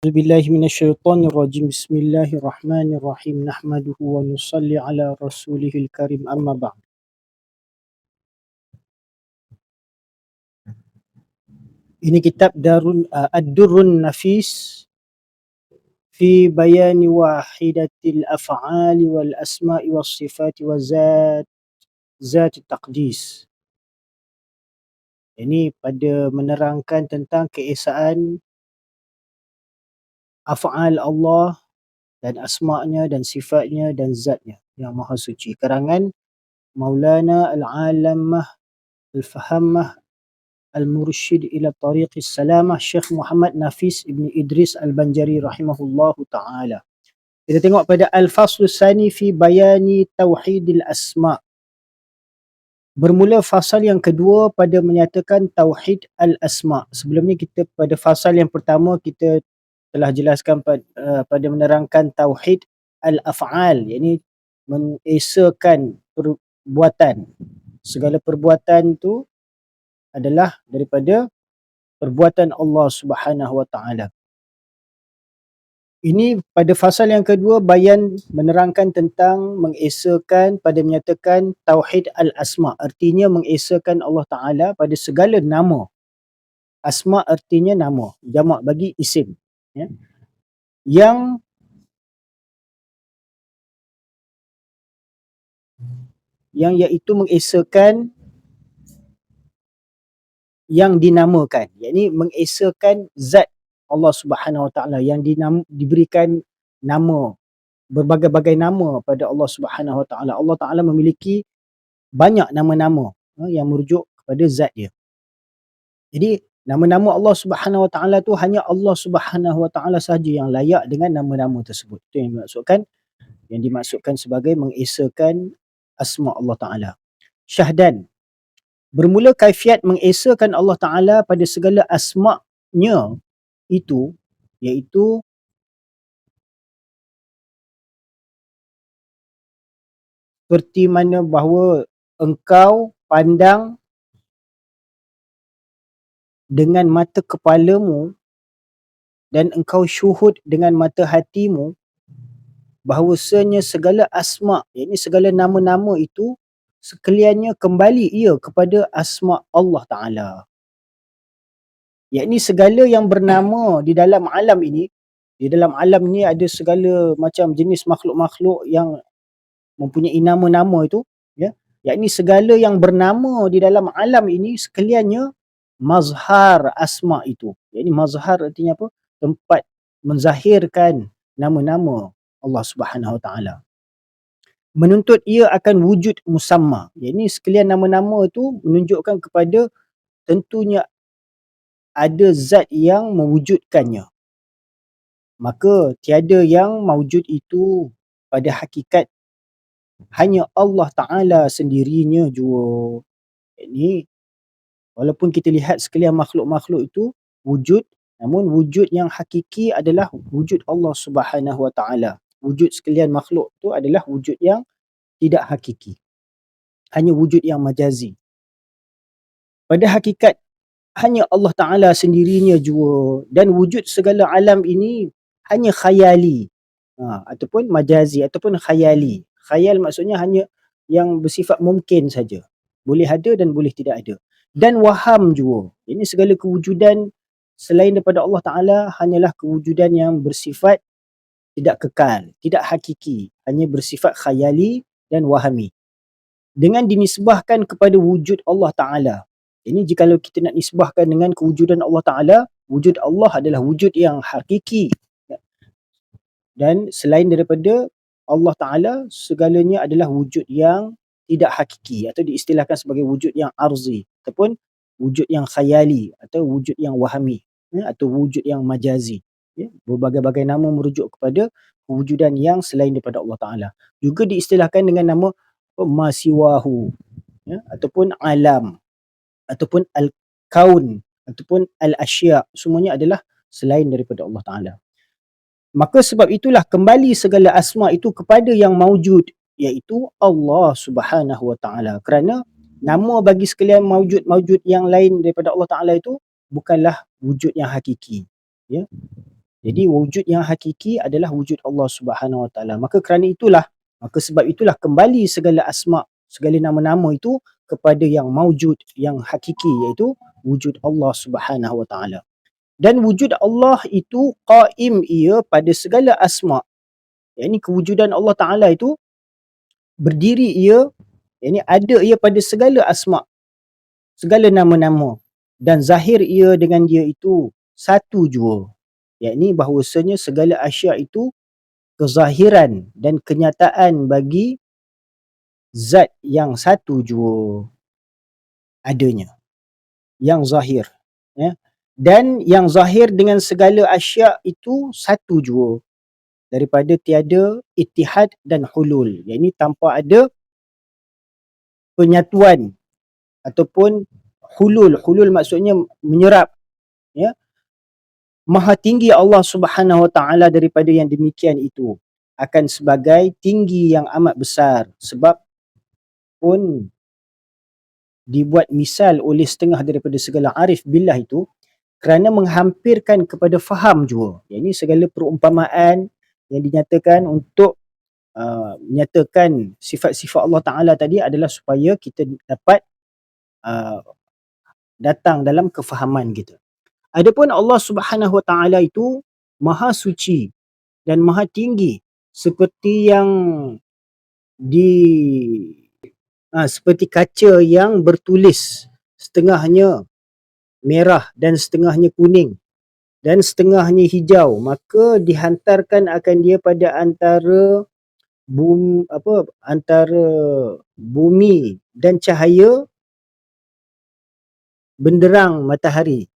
أعوذ بالله من الشيطان الرجيم بسم الله الرحمن الرحيم نحمده ونصلي على رسوله الكريم أما بعد. Ini kitab Ad-Durrun Nafis fi bayani wahidatil af'ali wal asma'i was sifati wa zat taqdis. Ini pada menerangkan tentang keesaan af'al Allah dan asma'nya dan sifatnya dan zatnya yang maha suci. Karangan Maulana Al-Alamah Al-Fahammah Al-Mursyid ila Tariqis Salamah Syekh Muhammad Nafis Ibn Idris Al-Banjari rahimahullahu ta'ala. Kita tengok pada Al-Faslu Sani fi bayani Tauhidil Asma'. Bermula fasal yang kedua pada menyatakan Tauhid Al-Asma'. Sebelum ni kita pada fasal yang pertama kita telah jelaskan pada menerangkan Tauhid Al-Af'al, iaitu mengesakan perbuatan. Segala perbuatan tu adalah daripada perbuatan Allah Subhanahu Wa Taala. Ini pada fasal yang kedua bayan menerangkan tentang mengesakan pada menyatakan Tauhid Al-Asma', artinya mengesakan Allah Taala pada segala nama. Asma' artinya nama, jamak bagi isim, ya. Yang iaitu mengesakan yang dinamakan, yakni mengesakan zat Allah Subhanahu Wa Taala yang diberikan nama, berbagai-bagai nama pada Allah Subhanahu Wa Taala. Allah Taala memiliki banyak nama-nama yang merujuk kepada zat dia. Jadi nama-nama Allah Subhanahu Wa Taala tu hanya Allah Subhanahu Wa Taala sahaja yang layak dengan nama-nama tersebut. Itu yang dimaksudkan sebagai mengesakan asma Allah Taala. Syahdan, bermula kaifiat mengesakan Allah Ta'ala pada segala asma'nya itu, iaitu seperti mana bahawa engkau pandang dengan mata kepalamu dan engkau syuhud dengan mata hatimu bahawasanya segala asma', iaitu segala nama-nama itu sekaliannya kembali ia kepada asma' Allah Ta'ala. Yakni segala yang bernama di dalam alam ini, ada segala macam jenis makhluk-makhluk yang mempunyai nama-nama itu, ya. Yakni segala yang bernama di dalam alam ini sekaliannya mazhar asma' itu. Yakni mazhar artinya apa? Tempat menzahirkan nama-nama Allah Subhanahu Wa Taala. Menuntut ia akan wujud musamma. Yakni sekalian nama-nama itu menunjukkan kepada tentunya ada zat yang mewujudkannya. Maka tiada yang mewujud itu pada hakikat hanya Allah Ta'ala sendirinya jua. Ini walaupun kita lihat sekalian makhluk-makhluk itu wujud, namun wujud yang hakiki adalah wujud Allah Subhanahu Wa Ta'ala. Wujud sekalian makhluk itu adalah wujud yang tidak hakiki, hanya wujud yang majazi. Pada hakikat hanya Allah Ta'ala sendirinya jua, dan wujud segala alam ini hanya khayali, ataupun majazi, ataupun khayali. Khayal maksudnya hanya yang bersifat mungkin saja, boleh ada dan boleh tidak ada. Dan waham jua, ini segala kewujudan selain daripada Allah Ta'ala hanyalah kewujudan yang bersifat tidak kekal, tidak hakiki, hanya bersifat khayali dan wahami. Dengan dinisbahkan kepada wujud Allah Ta'ala, ini jikalau kita nak nisbahkan dengan kewujudan Allah Ta'ala, wujud Allah adalah wujud yang hakiki. Dan selain daripada Allah Ta'ala, segalanya adalah wujud yang tidak hakiki, atau diistilahkan sebagai wujud yang arzi, ataupun wujud yang khayali, atau wujud yang wahami, atau wujud yang majazi. Berbagai-bagai nama merujuk kepada kewujudan yang selain daripada Allah Ta'ala. Juga diistilahkan dengan nama masiwahu, ataupun alam, ataupun al-kaun, ataupun al-asya', semuanya adalah selain daripada Allah Ta'ala. Maka sebab itulah kembali segala asma' itu kepada yang maujud, iaitu Allah Subhanahu Wa Ta'ala. Kerana nama bagi sekalian maujud-maujud yang lain daripada Allah Ta'ala itu bukanlah wujud yang hakiki, ya. Jadi wujud yang hakiki adalah wujud Allah Subhanahu Wa Taala. Maka sebab itulah kembali segala asma, segala nama-nama itu kepada yang maujud, yang hakiki, iaitu wujud Allah Subhanahu Wa Taala. Dan wujud Allah itu qaim ia pada segala asma. Yang ini kewujudan Allah Taala itu berdiri ia, yang ini ada ia pada segala asma, segala nama-nama, dan zahir ia dengan dia itu satu jua. Yang ini bahawasanya segala asya itu kezahiran dan kenyataan bagi zat yang satu jua adanya, yang zahir, ya. Dan yang zahir dengan segala asya itu satu jua, daripada tiada ittihad dan hulul. Yang ini tanpa ada penyatuan ataupun hulul. Hulul maksudnya menyerap, ya. Maha tinggi Allah Subhanahu Wa Taala daripada yang demikian itu, akan sebagai tinggi yang amat besar. Sebab pun dibuat misal oleh setengah daripada segala arif billah itu kerana menghampirkan kepada faham jua. Yang ini segala perumpamaan yang dinyatakan untuk menyatakan sifat-sifat Allah Ta'ala tadi adalah supaya kita dapat uh, datang dalam kefahaman kita. Adapun Allah Subhanahu Wa Taala itu maha suci dan maha tinggi, seperti yang di seperti kaca yang bertulis, setengahnya merah dan setengahnya kuning dan setengahnya hijau, maka dihantarkan akan dia pada antara bumi dan cahaya benderang matahari.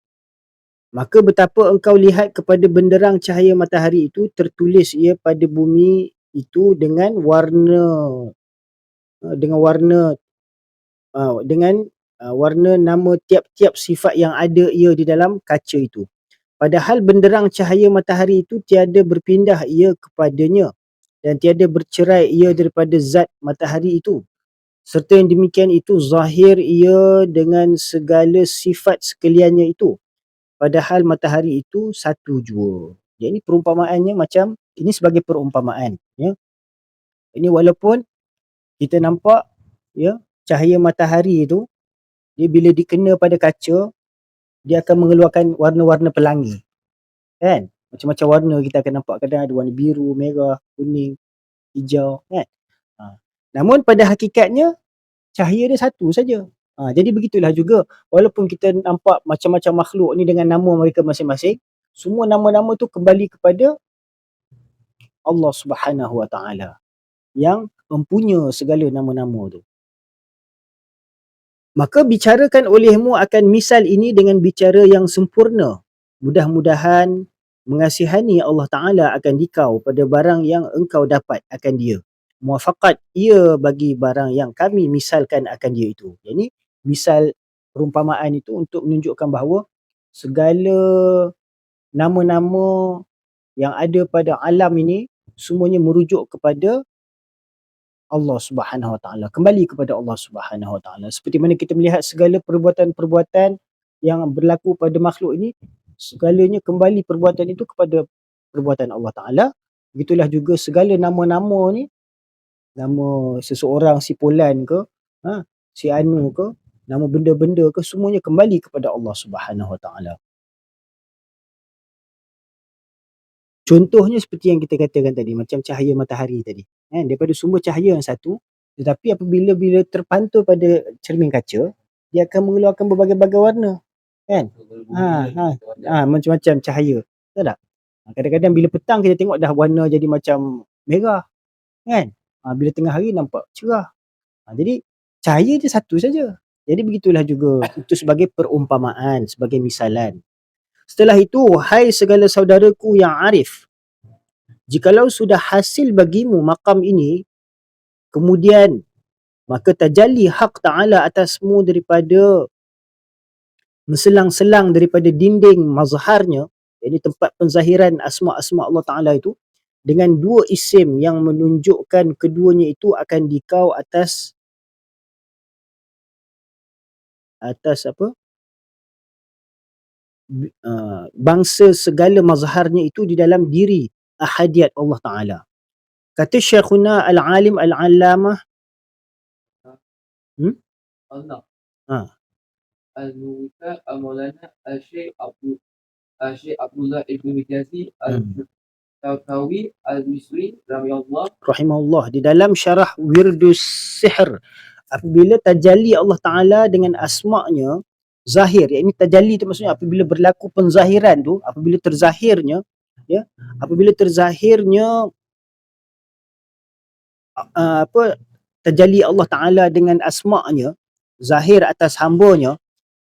Maka betapa engkau lihat kepada benderang cahaya matahari itu, tertulis ia pada bumi itu dengan warna nama tiap-tiap sifat yang ada ia di dalam kaca itu. Padahal benderang cahaya matahari itu tiada berpindah ia kepadanya dan tiada bercerai ia daripada zat matahari itu. Serta yang demikian itu zahir ia dengan segala sifat sekaliannya itu. Padahal matahari itu satu jua. Jadi perumpamaannya macam ini, sebagai perumpamaan, ya. Ini walaupun kita nampak, ya, cahaya matahari itu dia bila dikena pada kaca, dia akan mengeluarkan warna-warna pelangi, kan? Macam-macam warna kita akan nampak, kadang ada warna biru, merah, kuning, hijau, kan? Namun pada hakikatnya cahaya dia satu saja. Jadi begitulah juga, walaupun kita nampak macam-macam makhluk ni dengan nama mereka masing-masing, semua nama-nama tu kembali kepada Allah Subhanahu Wa Taala yang mempunyai segala nama-nama tu. Maka bicarakan olehmu akan misal ini dengan bicara yang sempurna. Mudah-mudahan mengasihani Allah Ta'ala akan dikau pada barang yang engkau dapat akan dia. Muafakat ia bagi barang yang kami misalkan akan dia itu. Jadi misal perumpamaan itu untuk menunjukkan bahawa segala nama-nama yang ada pada alam ini semuanya merujuk kepada Allah Subhanahu Wa Taala, kembali kepada Allah Subhanahu Wa Taala. Seperti mana kita melihat segala perbuatan-perbuatan yang berlaku pada makhluk ini, segalanya kembali perbuatan itu kepada perbuatan Allah Taala. Begitulah juga segala nama-nama ni, nama seseorang, si Fulan ke, si Anu ke, nama benda-benda ke, semuanya kembali kepada Allah Subhanahu Wa Taala. Contohnya seperti yang kita katakan tadi, macam cahaya matahari tadi, kan, daripada sumber cahaya yang satu, tetapi apabila terpantul pada cermin kaca, dia akan mengeluarkan berbagai-bagai warna, kan. Macam-macam cahaya, betul tak? Kadang-kadang bila petang kita tengok dah warna jadi macam merah, kan. Bila tengah hari nampak cerah. Jadi cahaya dia satu saja. Jadi begitulah juga, itu sebagai perumpamaan, sebagai misalan. Setelah itu, hai segala saudaraku yang arif, jikalau sudah hasil bagimu maqam ini, kemudian maka tajalli hak ta'ala atasmu daripada menselang-selang daripada dinding mazharnya, ini tempat penzahiran asma'-asma' Allah Ta'ala itu, dengan dua isim yang menunjukkan keduanya itu akan dikau atas apa? bangsa segala mazharnya itu di dalam diri ahadiyat Allah Ta'ala. Kata Syekhuna Al-Alim Al-Allamah, hmm? Allah. Ha. Al-Muwaffiq Maulana Syekh Abdullah Ibn Hijazi Al-Tawkawi Al-Misri rahimahullah di dalam syarah Wirdus Sihr, apabila tajalli Allah Ta'ala dengan asma'nya zahir, iaitu tajalli tu maksudnya apabila berlaku penzahiran tu, apabila terzahirnya, ya, apabila terzahirnya tajalli Allah Ta'ala dengan asma'nya zahir atas hambanya,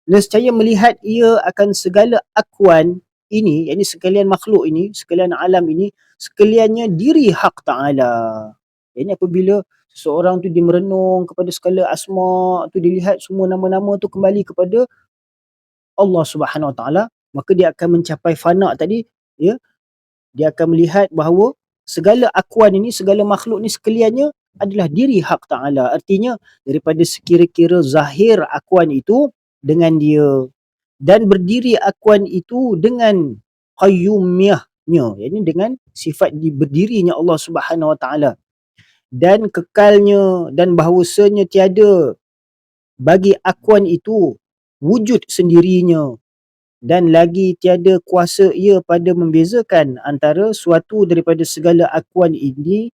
nescaya melihat ia akan segala akwan ini, iaitu sekalian makhluk ini, sekalian alam ini, sekaliannya diri hak Ta'ala. Ini apabila seseorang tu dia merenung kepada segala asma' tu, dilihat semua nama-nama tu kembali kepada Allah Subhanahu Wa Ta'ala, maka dia akan mencapai fana tadi, ya. Dia akan melihat bahawa segala akwan ini, segala makhluk ni sekaliannya adalah diri hak Ta'ala. Artinya daripada sekira-kira zahir akwan itu dengan dia, dan berdiri akwan itu dengan qayyumiyahnya, iaitu dengan sifat berdirinya Allah Subhanahu Wa Ta'ala, dan kekalnya, dan bahawasanya tiada bagi akwan itu wujud sendirinya, dan lagi tiada kuasa ia pada membezakan antara suatu daripada segala akwan ini.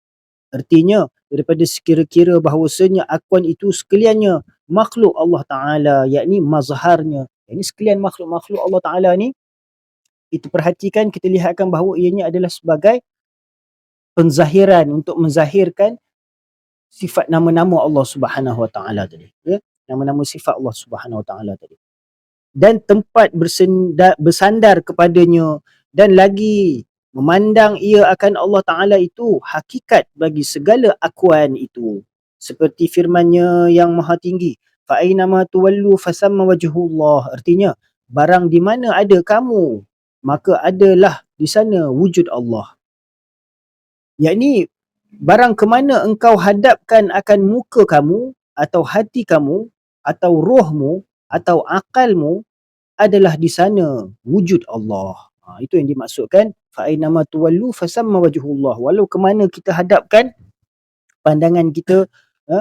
Artinya daripada sekira-kira bahawasanya akwan itu sekaliannya makhluk Allah Ta'ala, yakni mazharnya, yakni sekalian makhluk-makhluk Allah Ta'ala ni, kita perhatikan, kita lihatkan bahawa ianya adalah sebagai penzahiran untuk menzahirkan sifat nama-nama Allah Subhanahu Wa Ta'ala tadi, ya? Nama-nama sifat Allah Subhanahu Wa Ta'ala tadi, dan tempat bersandar kepadanya, dan lagi memandang ia akan Allah Ta'ala itu hakikat bagi segala akwan itu, seperti firman-Nya yang maha tinggi, fa'ainama tuwallu fasamma wajhullah. Artinya barang di mana ada kamu, maka adalah di sana wujud Allah. Yakni barang ke mana engkau hadapkan akan muka kamu, atau hati kamu, atau rohmu, atau akalmu, adalah di sana wujud Allah. Itu yang dimaksudkan fa'ainama tuwallu fasamma wajhullah. Walau ke mana kita hadapkan pandangan kita,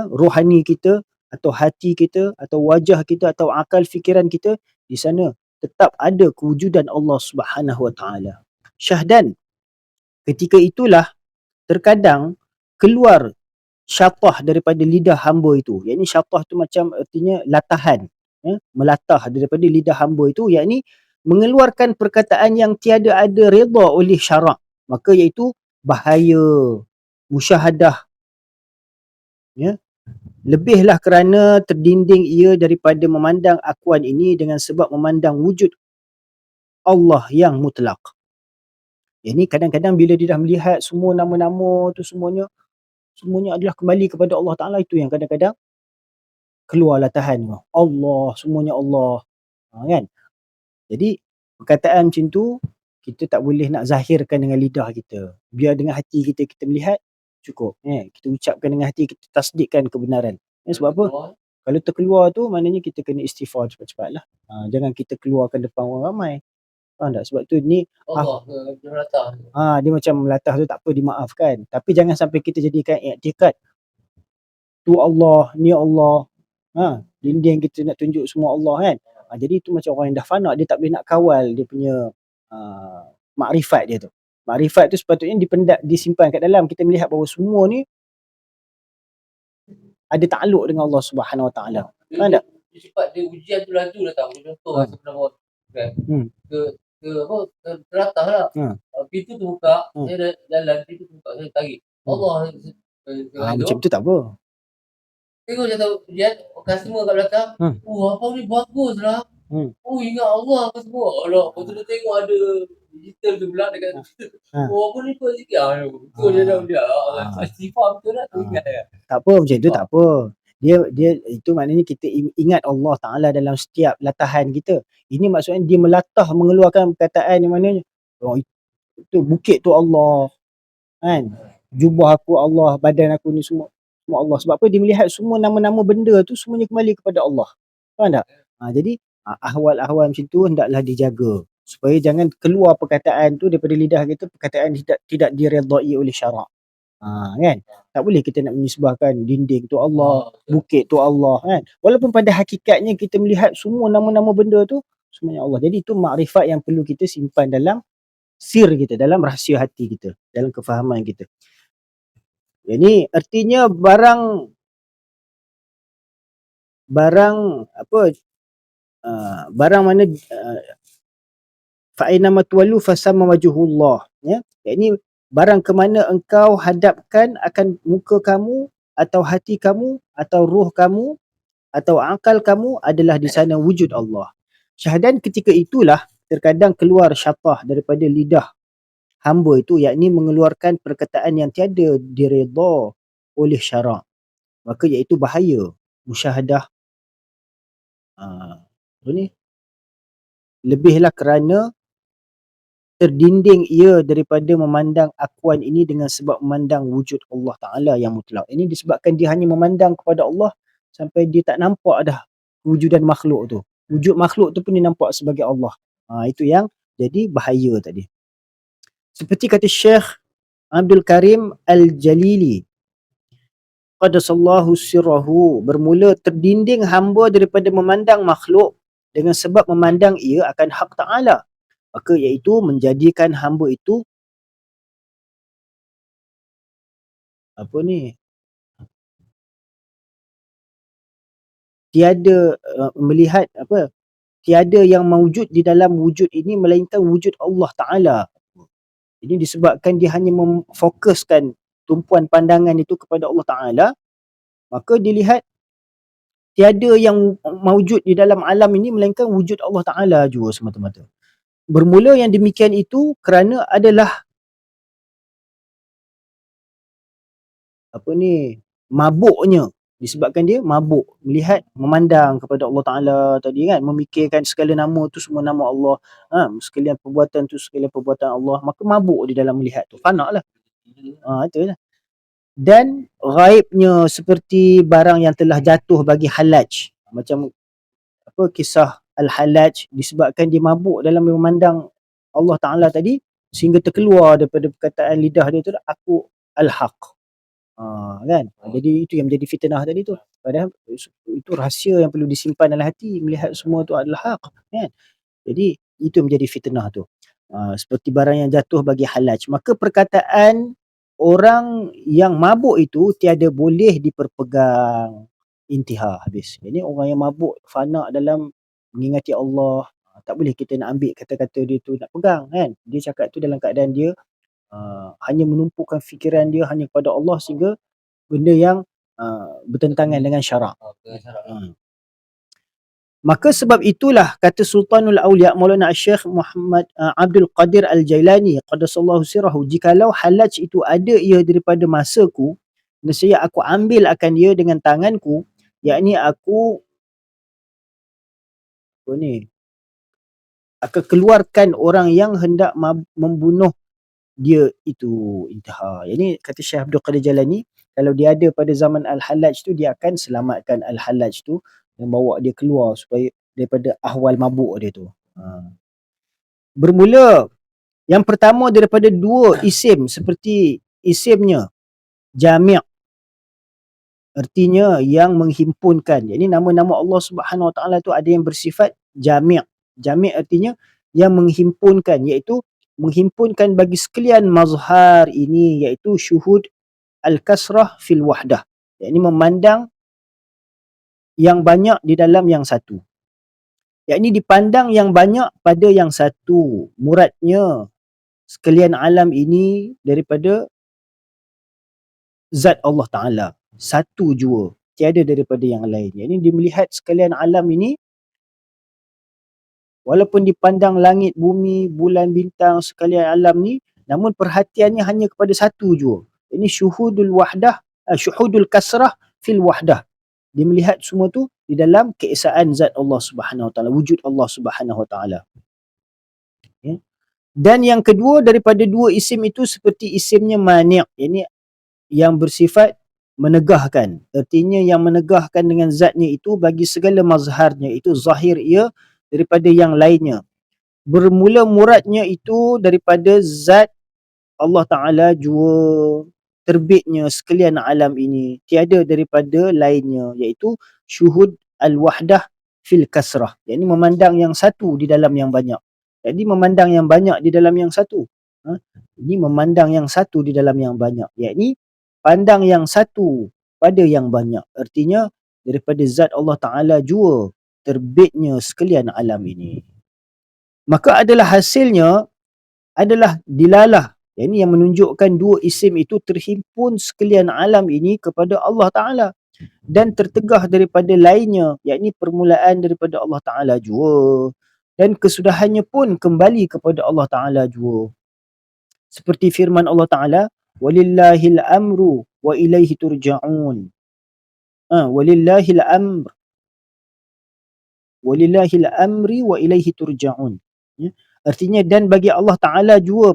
rohani kita, atau hati kita, atau wajah kita, atau akal fikiran kita, di sana tetap ada kewujudan Allah Subhanahu Wa Ta'ala. Syahdan, ketika itulah terkadang keluar syatah daripada lidah hamba itu. Yakni syatah tu macam artinya latahan, melatah daripada lidah hamba itu, yakni mengeluarkan perkataan yang tiada ada redha oleh syarak, maka iaitu bahaya musyahadah, ya. Lebihlah kerana terdinding ia daripada memandang akuan ini dengan sebab memandang wujud Allah yang mutlak. Ini kadang-kadang bila dia dah melihat semua nama-nama tu semuanya adalah kembali kepada Allah Ta'ala, itu yang kadang-kadang keluar latahan Allah, semuanya Allah, kan. Jadi perkataan macam tu kita tak boleh nak zahirkan dengan lidah kita, biar dengan hati kita melihat cukup, kita ucapkan dengan hati, kita tasdikkan kebenaran. Sebab apa? Kalau terkeluar tu maknanya kita kena istighfar cepat-cepat lah. Jangan kita keluarkan depan orang ramai. Faham tak? Sebab tu ni dia macam melatah tu, tak apa, dimaafkan. Tapi jangan sampai kita jadikan iktikad tu Allah, ni Allah. Dinding kita nak tunjuk semua Allah, kan. Jadi itu macam orang yang dah fana, dia tak boleh nak kawal dia punya makrifat dia tu. Makrifat tu sepatutnya disimpan kat dalam. Kita melihat bahawa semua ni ada takluk dengan Allah Subhanahu Wa Ta'ala. Faham tak? Sifat dia ujian tu laju dah tahu. Contoh sebenarnya kan. Teratah lah. Pintu tu buka, saya jalan, pintu tu buka, saya tarik. Allah macam tu tak apa. Tengok je tahu ujian, customer kat belakang. Apa ni bagus lah. Ingat Allah apa semua. Alah, lepas tu dia tengok ada digital tu pula dekat apa ni pun sikit. Betul je dah dia. Sifat betul lah, tu ingat dia. Tak apa, macam tu tak apa. Dia itu maknanya kita ingat Allah Ta'ala dalam setiap latahan kita. Ini maksudnya dia melatah, mengeluarkan perkataan yang mana itu bukit tu Allah, kan. Jubah aku Allah, badan aku ni semua Allah. Sebab apa? Dia melihat semua nama-nama benda tu semuanya kembali kepada Allah. Faham tak? Jadi ahwal-ahwal macam tu hendaklah dijaga supaya jangan keluar perkataan tu daripada lidah kita, perkataan tidak diredai oleh syarak. Kan? Tak boleh kita nak menisbahkan dinding tu Allah, bukit tu Allah, kan? Walaupun pada hakikatnya kita melihat semua nama-nama benda tu semuanya Allah. Jadi itu makrifat yang perlu kita simpan dalam sir kita, dalam rahsia hati kita, dalam kefahaman kita. Jadi artinya barang apa, barang mana fa aina matwalu fasamma wajhullah, ya. Yakni barang ke mana engkau hadapkan akan muka kamu atau hati kamu atau roh kamu atau akal kamu adalah di sana wujud Allah. Syahadan ketika itulah terkadang keluar syatah daripada lidah hamba itu, yakni mengeluarkan perkataan yang tiada diredha oleh syarak. Maka iaitu bahaya musyahadah apa ni, lebihlah kerana terdinding ia daripada memandang akuan ini dengan sebab memandang wujud Allah Ta'ala yang mutlak. Ini disebabkan dia hanya memandang kepada Allah sampai dia tak nampak dah wujudan makhluk tu. Wujud makhluk tu pun dia nampak sebagai Allah. Itu yang jadi bahaya tadi. Seperti kata Syekh Abdul Karim Al-Jalili, qaddasallahu sirrahu, bermula terdinding hamba daripada memandang makhluk dengan sebab memandang ia akan hak Ta'ala. Maka iaitu menjadikan hamba itu apa ni, tiada melihat apa, tiada yang mewujud di dalam wujud ini melainkan wujud Allah Ta'ala. Ini disebabkan dia hanya memfokuskan tumpuan pandangan itu kepada Allah Ta'ala, maka dilihat tiada yang mewujud di dalam alam ini melainkan wujud Allah Ta'ala jua semata-mata. Bermula yang demikian itu kerana adalah apa ni, mabuknya, disebabkan dia mabuk melihat, memandang kepada Allah Ta'ala tadi kan, memikirkan segala nama tu semua nama Allah, sekalian perbuatan tu sekalian perbuatan Allah, maka mabuk di dalam melihat tu, fana lah. Itulah. Dan ghaibnya seperti barang yang telah jatuh bagi halaj, macam apa kisah Al-Halaj, disebabkan dia mabuk dalam memandang Allah Ta'ala tadi sehingga terkeluar daripada perkataan lidah dia tu, aku Al-Haq. Kan? Jadi itu yang menjadi fitnah tadi tu. Padahal itu rahsia yang perlu disimpan dalam hati, melihat semua tu adalah hak, kan? Jadi itu menjadi fitnah tu. Seperti barang yang jatuh bagi halaj. Maka perkataan orang yang mabuk itu tiada boleh diperpegang. Intiha, habis. Jadi orang yang mabuk fana dalam mengingati Allah, tak boleh kita nak ambil kata-kata dia tu nak pegang, kan? Dia cakap tu dalam keadaan dia hanya menumpukan fikiran dia hanya kepada Allah, sehingga benda yang bertentangan dengan syarak. Maka sebab itulah kata Sultanul Awliya Maulana Syekh Muhammad Abdul Qadir Al-Jailani qaddasallahu sirrahu, jikalau halaj itu ada ia daripada masaku, nescaya aku ambil akan dia dengan tanganku, yakni aku apa ni, akan keluarkan orang yang hendak membunuh dia itu. Intaha. Ini kata Syekh Abdul Qadir Jalani, kalau dia ada pada zaman Al-Halaj tu, dia akan selamatkan Al-Halaj tu dan bawa dia keluar supaya daripada ahwal mabuk dia tu. Bermula yang pertama daripada dua isim, seperti isimnya jami', artinya yang menghimpunkan. Jadi nama-nama Allah Subhanahu Wa Taala tu ada yang bersifat jami'. Jami' artinya yang menghimpunkan, iaitu menghimpunkan bagi sekalian mazhar ini, iaitu syuhud al-kasrah fil wahdah, yakni memandang yang banyak di dalam yang satu, yakni dipandang yang banyak pada yang satu. Muradnya sekalian alam ini daripada zat Allah Ta'ala, satu jua, tiada daripada yang lain. Yakni dia melihat sekalian alam ini, walaupun dipandang langit, bumi, bulan, bintang, sekalian alam ni, namun perhatiannya hanya kepada satu jua. Ini syuhudul wahdah, syuhudul kasrah fil wahdah. Dia melihat semua tu di dalam keesaan zat Allah Subhanahu Wa Taala, wujud Allah Subhanahu Wa Taala. Dan yang kedua daripada dua isim itu seperti isimnya mani', yakni yang bersifat menegahkan. Artinya yang menegahkan dengan zatnya itu bagi segala mazharnya, itu zahir ia daripada yang lainnya. bermula muradnya itu daripada zat Allah Ta'ala jua, terbitnya sekalian alam ini, tiada daripada lainnya, iaitu syuhud al-wahdah fil kasrah, yakni memandang yang satu di dalam yang banyak. Jadi memandang yang banyak di dalam yang satu. Ini memandang yang satu di dalam yang banyak, yakni pandang yang satu pada yang banyak. Artinya daripada zat Allah Ta'ala jua terbitnya sekalian alam ini. Maka adalah hasilnya adalah dilalah, yakni yang menunjukkan dua isim itu terhimpun sekalian alam ini kepada Allah Ta'ala dan tertegah daripada lainnya, yakni permulaan daripada Allah Ta'ala jua, dan kesudahannya pun kembali kepada Allah Ta'ala jua. Seperti firman Allah Ta'ala, walillahil amru wa ilaihi turja'un. Walillahil amr, walillahil amri wa ilaihi turja'un. Ya. Artinya, dan bagi Allah Ta'ala jua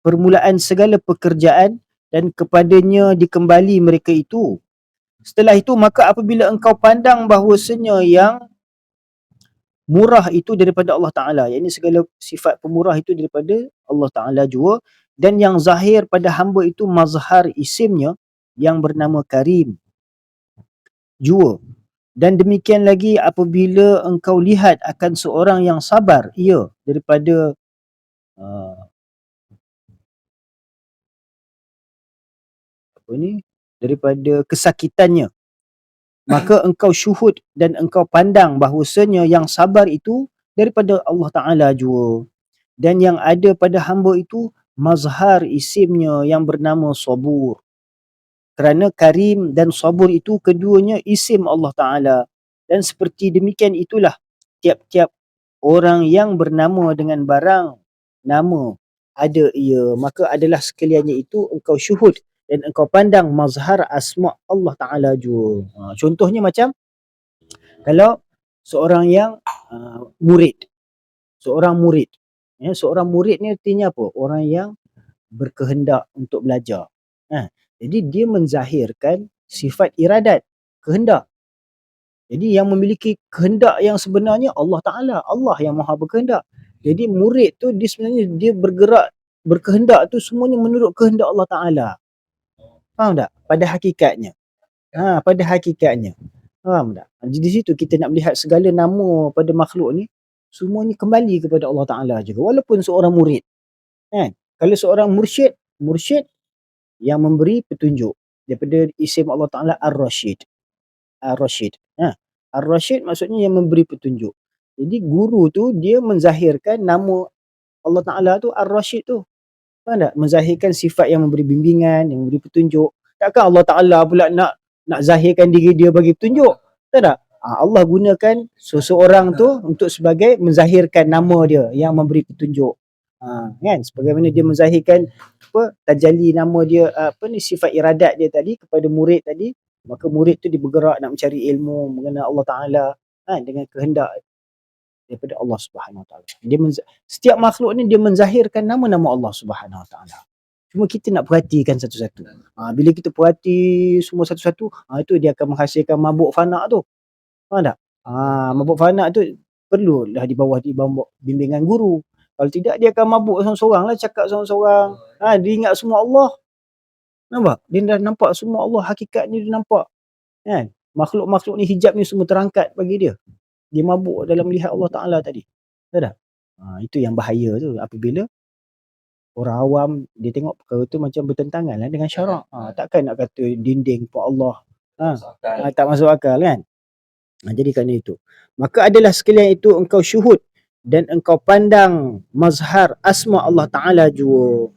permulaan segala pekerjaan dan kepadanya dikembali mereka itu. Setelah itu, maka apabila engkau pandang bahawasanya yang murah itu daripada Allah Ta'ala, yakni segala sifat pemurah itu daripada Allah Ta'ala jua, dan yang zahir pada hamba itu mazhar isimnya yang bernama Karim jua. Dan demikian lagi apabila engkau lihat akan seorang yang sabar ia daripada daripada kesakitannya, maka engkau syuhud dan engkau pandang bahawasanya yang sabar itu daripada Allah Ta'ala jua, dan yang ada pada hamba itu mazhar isimnya yang bernama sabur. Kerana Karim dan sabur itu keduanya isim Allah Ta'ala, dan seperti demikian itulah tiap-tiap orang yang bernama dengan barang nama ada ia, maka adalah sekaliannya itu engkau syuhud dan engkau pandang mazhar asma' Allah Ta'ala jua. Contohnya macam kalau seorang yang murid, seorang murid ni artinya apa? Orang yang berkehendak untuk belajar. Jadi dia menzahirkan sifat iradat, kehendak. Jadi yang memiliki kehendak yang sebenarnya Allah Ta'ala, Allah yang maha berkehendak. Jadi murid tu dia sebenarnya dia bergerak, berkehendak tu semuanya menurut kehendak Allah Ta'ala. Faham tak? Pada hakikatnya. Pada hakikatnya. Faham tak? Jadi di situ kita nak melihat segala nama pada makhluk ni semuanya kembali kepada Allah Ta'ala juga, walaupun seorang murid. Kan? Kalau seorang mursyid yang memberi petunjuk daripada isim Allah Ta'ala Ar-Rashid. Ar-Rashid. Ar-Rashid maksudnya yang memberi petunjuk. Jadi guru tu dia menzahirkan nama Allah Ta'ala tu Ar-Rashid tu. Faham tak? Menzahirkan sifat yang memberi bimbingan, yang memberi petunjuk. Takkan Allah Ta'ala pula nak zahirkan diri dia bagi petunjuk? Tak? Allah gunakan seseorang tu untuk sebagai menzahirkan nama dia yang memberi petunjuk. Kan? Sebagaimana dia menzahirkan tajalli nama dia, sifat iradat dia tadi kepada murid tadi, maka murid tu dia bergerak nak mencari ilmu mengenai Allah Ta'ala dengan kehendak daripada Allah Subhanahu Wa Ta'ala. Setiap makhluk ni dia menzahirkan nama-nama Allah Subhanahu Wa Ta'ala. Cuma kita nak perhatikan satu-satu. Bila kita perhati semua satu-satu, itu dia akan menghasilkan mabuk fana tu. Faham tak? Mabuk fana tu perlulah di bawah bimbingan guru. Kalau tidak dia akan mabuk seorang-seorang lah, cakap seorang-seorang. Dia ingat semua Allah. Nampak? Dia dah nampak semua Allah, hakikatnya dia nampak. Kan? Makhluk-makhluk ni, hijab ni semua terangkat bagi dia. Dia mabuk dalam melihat Allah Ta'ala tadi. Tak? Itu yang bahaya tu. Apabila orang awam dia tengok perkara tu macam bertentangan lah dengan syarak. Takkan nak kata dinding pun Allah. Tak masuk akal kan? Jadi kerana itu, maka adalah sekalian itu engkau syuhud dan engkau pandang mazhar asma Allah Ta'ala jua.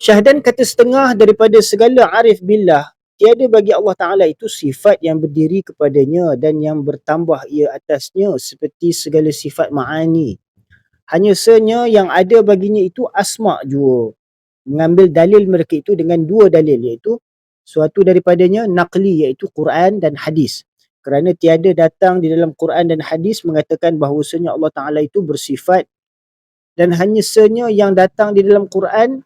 Syahdan kata setengah daripada segala arif billah, tiada bagi Allah Ta'ala itu sifat yang berdiri kepadanya dan yang bertambah ia atasnya seperti segala sifat ma'ani. Hanya senya yang ada baginya itu asma' jua. Mengambil dalil mereka itu dengan dua dalil, iaitu suatu daripadanya naqli, iaitu Quran dan hadis. Kerana tiada datang di dalam Quran dan hadis mengatakan bahawasanya Allah Ta'ala itu bersifat, dan hanya senya yang datang di dalam Quran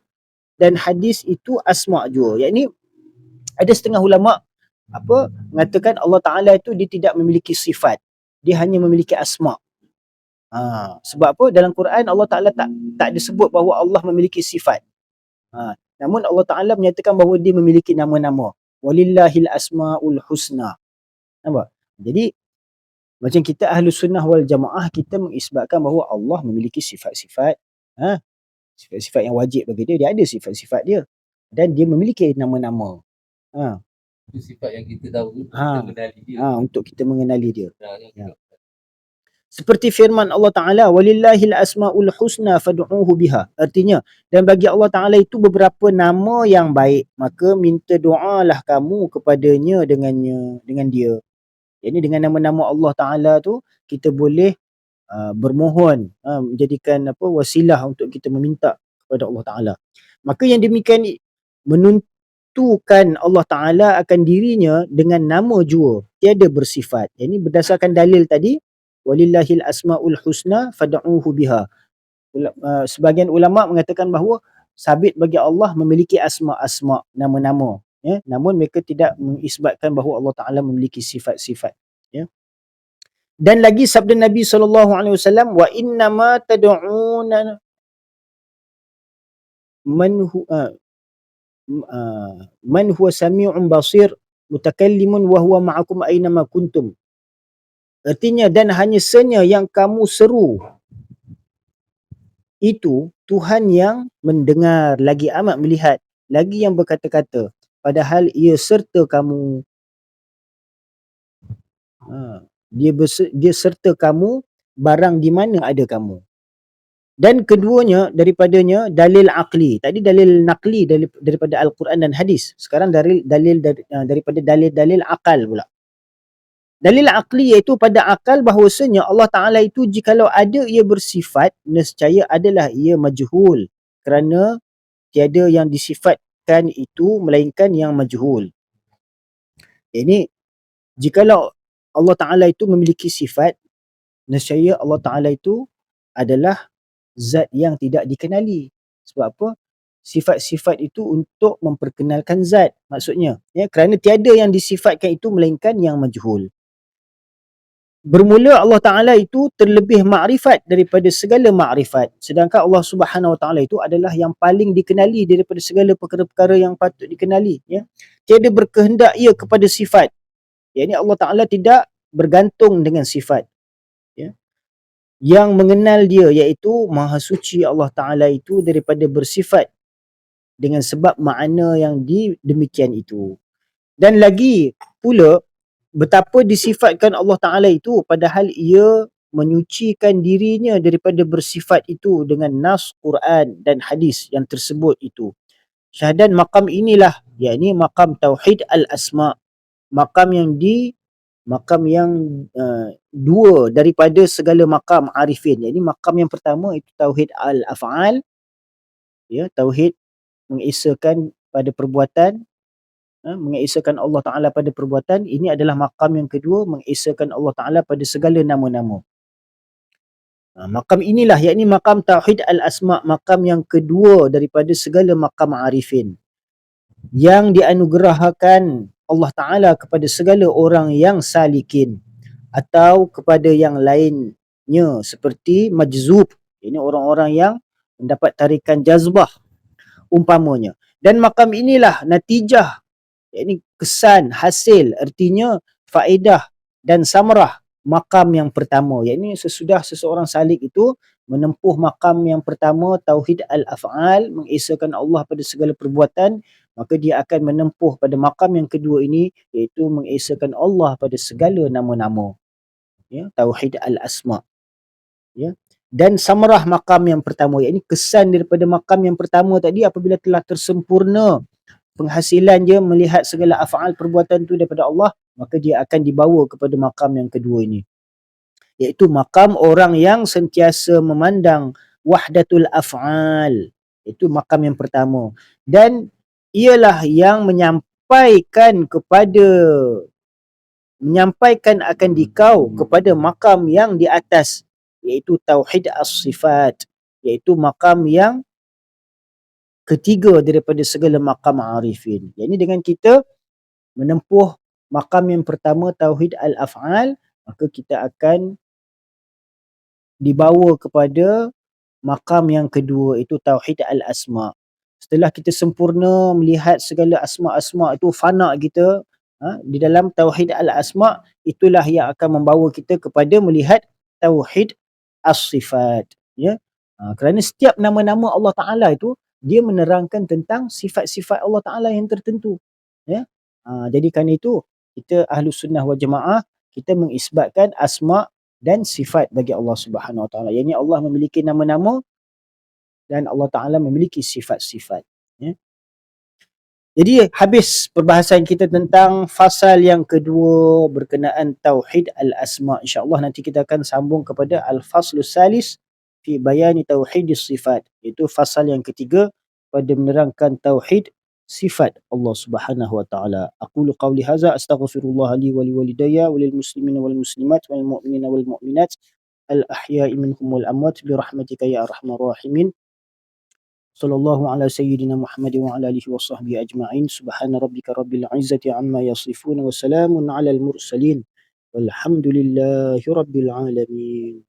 dan hadis itu asma' jua. Yakni ada setengah ulama' mengatakan Allah Ta'ala itu dia tidak memiliki sifat, dia hanya memiliki asma'. Sebab apa? Dalam Quran Allah Ta'ala tak disebut bahawa Allah memiliki sifat. Namun Allah Ta'ala menyatakan bahawa dia memiliki nama-nama. Walillahil asma'ul husna. Nampak? Jadi macam kita Ahlus Sunnah wal Jamaah, kita mengisbatkan bahawa Allah memiliki sifat-sifat, sifat-sifat yang wajib bagi dia. Dia ada sifat-sifat dia dan dia memiliki nama-nama. Itu sifat yang kita tahu kita mengenali dia. Untuk kita mengenali dia. Seperti firman Allah Ta'ala, walillahil asma'ul husna fad'uhu biha. Artinya, dan bagi Allah Ta'ala itu beberapa nama yang baik, maka minta doalah kamu kepadanya dengan dia. Jadi dengan nama-nama Allah Ta'ala tu, kita boleh bermohon, menjadikan wasilah untuk kita meminta kepada Allah Ta'ala. Maka yang demikian menentukan Allah Ta'ala akan dirinya dengan nama jua, tiada bersifat. Ini berdasarkan dalil tadi, walillahil asma'ul husna fad'uhu biha. Sebagian ulama mengatakan bahawa sabit bagi Allah memiliki asma', nama-nama, namun mereka tidak mengisbatkan bahawa Allah Ta'ala memiliki sifat-sifat. Dan lagi sabda Nabi SAW, wa innama tad'una man huwa sami'un basir mutakallimun wa huwa ma'akum aynama kuntum. Artinya, dan hanya senya yang kamu seru itu Tuhan yang mendengar, lagi amat melihat, lagi yang berkata-kata, padahal ia serta kamu. Dia serta kamu barang di mana ada kamu. Dan keduanya daripadanya dalil aqli. Tadi dalil naqli daripada Al-Quran dan hadis. Sekarang daripada dalil-dalil akal pula. Dalil aqli iaitu pada akal bahawasanya Allah Ta'ala itu jikalau ada ia bersifat, nescaya adalah ia majhul. Kerana tiada yang disifatkan itu melainkan yang majhul. Ini jikalau Allah Ta'ala itu memiliki sifat, nescaya Allah Ta'ala itu adalah zat yang tidak dikenali. Sebab apa? Sifat-sifat itu untuk memperkenalkan zat, maksudnya. Kerana tiada yang disifatkan itu melainkan yang majhul. Bermula Allah Ta'ala itu terlebih makrifat daripada segala makrifat. Sedangkan Allah Subhanahu Wa Ta'ala itu adalah yang paling dikenali daripada segala perkara-perkara yang patut dikenali. Tiada berkehendak ia kepada sifat. Yang ini Allah Ta'ala tidak bergantung dengan sifat. Yang mengenal dia iaitu Maha Suci Allah Ta'ala itu daripada bersifat dengan sebab makna yang demikian itu. Dan lagi pula, betapa disifatkan Allah Ta'ala itu padahal ia menyucikan dirinya daripada bersifat itu dengan nas Quran dan hadis yang tersebut itu. Syahadan makam inilah, yakni makam Tauhid Al-Asma'. Makam yang dua daripada segala makam arifin. Jadi makam yang pertama itu Tauhid Al-Af'al, Tauhid mengesakan pada perbuatan, mengesakan Allah Ta'ala pada perbuatan. Ini adalah makam yang kedua, mengesakan Allah Ta'ala pada segala nama-nama. Makam inilah, yakni makam Tauhid Al-Asma', makam yang kedua daripada segala makam arifin, yang dianugerahkan Allah Ta'ala kepada segala orang yang salikin atau kepada yang lainnya seperti majzub, ini orang-orang yang mendapat tarikan jazbah umpamanya. Dan makam inilah natijah, yakni kesan, hasil, artinya faedah dan samrah makam yang pertama. Yakni sesudah seseorang salik itu menempuh makam yang pertama, Tauhid Al-Af'al, mengesakan Allah pada segala perbuatan, maka dia akan menempuh pada makam yang kedua ini, iaitu mengesakan Allah pada segala nama-nama. Tauhid Al-Asma'. Dan samrah makam yang pertama, yakni kesan daripada makam yang pertama tadi apabila telah tersempurna penghasilan dia melihat segala af'al perbuatan itu daripada Allah, maka dia akan dibawa kepada makam yang kedua ini, iaitu makam orang yang sentiasa memandang wahdatul af'al. Itu makam yang pertama. Dan ialah yang menyampaikan akan dikau kepada makam yang di atas, iaitu Tauhid As-Sifat, iaitu makam yang ketiga daripada segala makam arifin. Jadi dengan kita menempuh makam yang pertama Tauhid Al-Af'al, maka kita akan dibawa kepada maqam yang kedua, itu tauhid al-asma'. Setelah kita sempurna melihat segala asma'-asma' itu fana kita, di dalam tauhid al-asma', itulah yang akan membawa kita kepada melihat tauhid as-sifat, ya. Kerana setiap nama-nama Allah Ta'ala itu, dia menerangkan tentang sifat-sifat Allah Ta'ala yang tertentu, ya. Jadi kerana itu, kita Ahlus Sunnah wal Jamaah, kita mengisbatkan asma' dan sifat bagi Allah Subhanahu Wa Ta'ala. Yang ini Allah memiliki nama-nama dan Allah Ta'ala memiliki sifat-sifat, ya. Jadi habis perbahasan kita tentang fasal yang kedua berkenaan tauhid al-asma'. InsyaAllah nanti kita akan sambung kepada al-faslus salis fi bayani tauhidis sifat, iaitu fasal yang ketiga pada menerangkan tauhid sifat Allah Subhanahu Wa Ta'ala. Aqulu qawli hadza astaghfirullah li wa liwalidayya wa lil muslimina wal muslimat wal mu'minina wal mu'minat al ahya'i minhum wal amwat bi rahmatika ya arhamar rahimin. Sallallahu ala sayyidina Muhammadin wa ala alihi wa sahbihi ajma'in. Subhana rabbika rabbil izzati amma yasifun wa salamun ala al mursalin. Walhamdulillahi rabbil alamin.